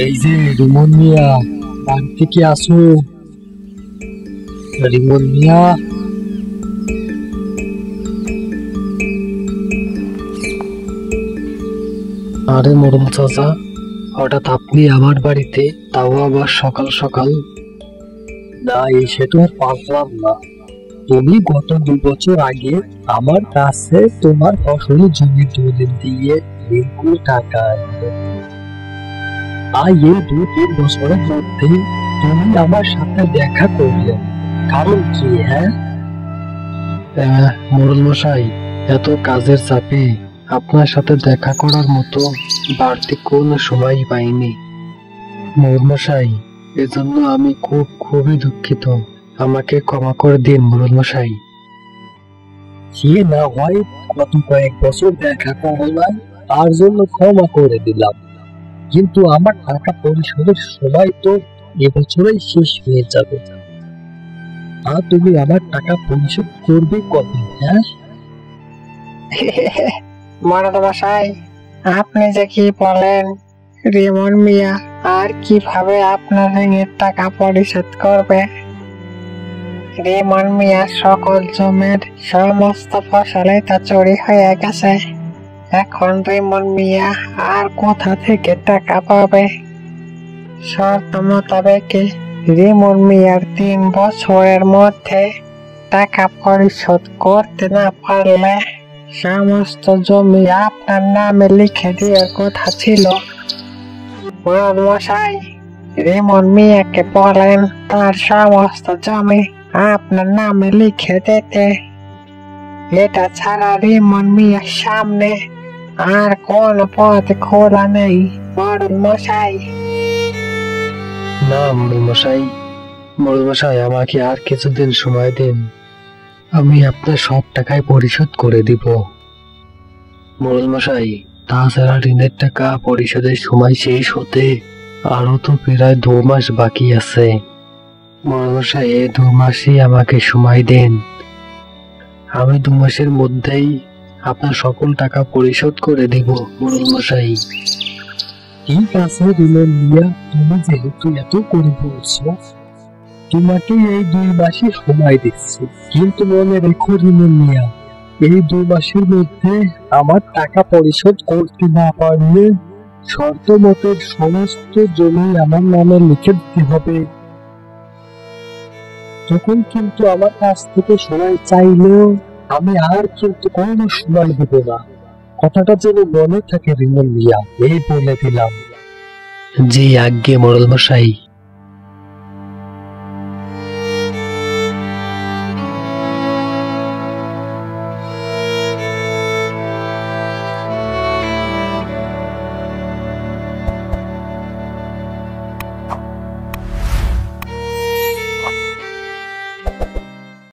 এই যে রিমন মিয়া, বাড়িতে কি আসো? রিমন মিয়া, আরে মরম চাচা, হঠাৎ আপনি আমার বাড়িতে, তাও আবার সকাল সকাল? না, এসে তো আর পারলাম না। তুমি গত 2 বছর আগে আমার কাছে তোমার ফসলি জমি দলিল দিয়ে ঋণ টাকা আনলে। আর এই 2-3 বছরের মধ্যে তুমি আমার সাথে দেখা করলে, কারণ কি? হ্যাঁ, মোড়ল মশাই, এত কাজের চাপে আপনার সাথে দেখা করার মতো বাড়তি কোনো সময় পাইনি। মোড়ল মশাই, এজন্য আমি খুবই দুঃখিত। আমাকে ক্ষমা করে দিন মোড়ল মশাই। সে না হয় গত কয়েক বছর দেখা করা নাই, তার জন্য ক্ষমা করে দিলাম, কিন্তু আমার টাকা পরিশোধের সময় তো এবছরেই শেষ হয়ে যাবে। আর তুমি আমার টাকা পরিশোধ করবে কবে? হ্যাঁ, মরদ মশাই, আপনি যে কি বলেন? রিমন মিয়া আর কিভাবে আপনার ঋণের টাকা পরিশোধ করবে? রিমন মিয়ার সকল জমির সমস্ত ফসলে তা চুরি হয়ে গেছে। এখন রিমন মিয়া আর কোথা থেকে টাকা পাবে? শর্ত মোতাবেক রিমন মিয়ার 3 বছরের মধ্যে টাকা পরিশোধ করতে না পারলে সমস্ত জমি আপনার নামে লিখে দেওয়ার কথা ছিল। মরদ মশাই, রিমন মিয়াকে বলেন তার সমস্ত জমি আপনার নামে লিখে দিতে। এটা ছাড়া রিমন মিয়ার সামনে আর কোন পথ খোলা নেই। মরদ মশাই, না মোড়ল মশাই, আমাকে আর কিছুদিন সময় দিন। আমি আপনার সব টাকায় পরিশোধ করে দিব মোড়ল মশাই। তাছাড়া ঋণের টাকা পরিশোধের সময় শেষ হতে আরো তো প্রায় 2 মাস বাকি আছে। মোড়ল মশাই, এই 2 মাসই আমাকে সময় দেন। আমি 2 মাসের মধ্যেই আপনার সকল টাকা পরিশোধ করে দিব মোড়ল মশাই। ঠিক আছে রিমন মিয়া, তুমি যেহেতু এত করে বলছো, তোমাকে এই 2 মাসই সময় দিচ্ছি, কিন্তু মনে রেখো রিমন মিয়া, এই 2 মাসের মধ্যে আমার টাকা পরিশোধ করতে না পারলে শর্ত মতো সমস্ত জমি আমার নামে লিখে দিতে হবে। তখন কিন্তু আমার কাছ থেকে সময় চাইলেও আমি আর কিন্তু কোনো সময় দেব না। কথাটা যেন মনে থাকে রিমন মিয়া, এই বলে দিলাম। জি আজ্ঞে মোড়ল মশাই।